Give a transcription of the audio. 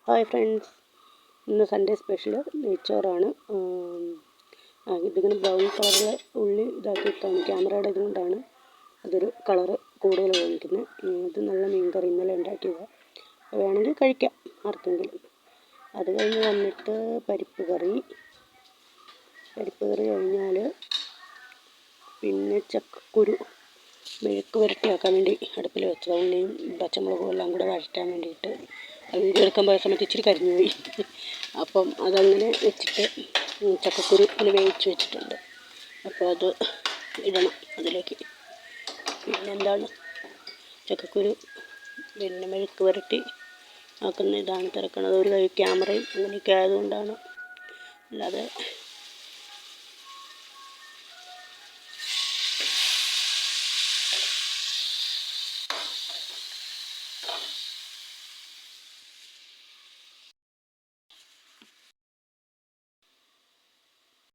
Hi friends, ഇന്ന് Sunday special നെയ്ച്ചോറാണ്. ഇതിങ്ങനെ brown കളറിൽ ഉള്ളി ഇതാക്കിയിട്ടാണ് ക്യാമറയുടെ ഇതുകൊണ്ടാണ് അതൊരു കളറ് കൂടുതൽ തോന്നിക്കുന്നത്. ഇത് നല്ല മീൻകറി ഇന്നലെ ഉണ്ടാക്കിയത്, വേണമെങ്കിൽ കഴിക്കാം ആർക്കെങ്കിലും. അത് കഴിഞ്ഞ് വന്നിട്ട് പരിപ്പ് കറി കഴിഞ്ഞാൽ പിന്നെ ചക്കക്കുരു മെഴുക്ക് പുരട്ടിയാക്കാൻ വേണ്ടി അടുപ്പിൽ വെച്ചത്. ഉള്ളിയും പച്ചമുളകും എല്ലാം കൂടെ വഴറ്റാൻ വേണ്ടിയിട്ട് വീഡിയോ എടുക്കാൻ പോയ സമയത്ത് ഇച്ചിരി കരിഞ്ഞു പോയി. അപ്പം അതങ്ങനെ വെച്ചിട്ട് ചക്കക്കുരു അതിൽ വേവിച്ച് വെച്ചിട്ടുണ്ട്. അപ്പോൾ അത് ഇടണം അതിലേക്ക്. പിന്നെന്താണ്, ചക്കക്കുരു പിന്നെ മെഴുക്ക് പുരട്ടി ആക്കുന്ന ഇതാണ് തിരക്കണത്. ഒരു കൈ ക്യാമറയും അങ്ങനെയൊക്കെ ആയതുകൊണ്ടാണ്, അല്ലാതെ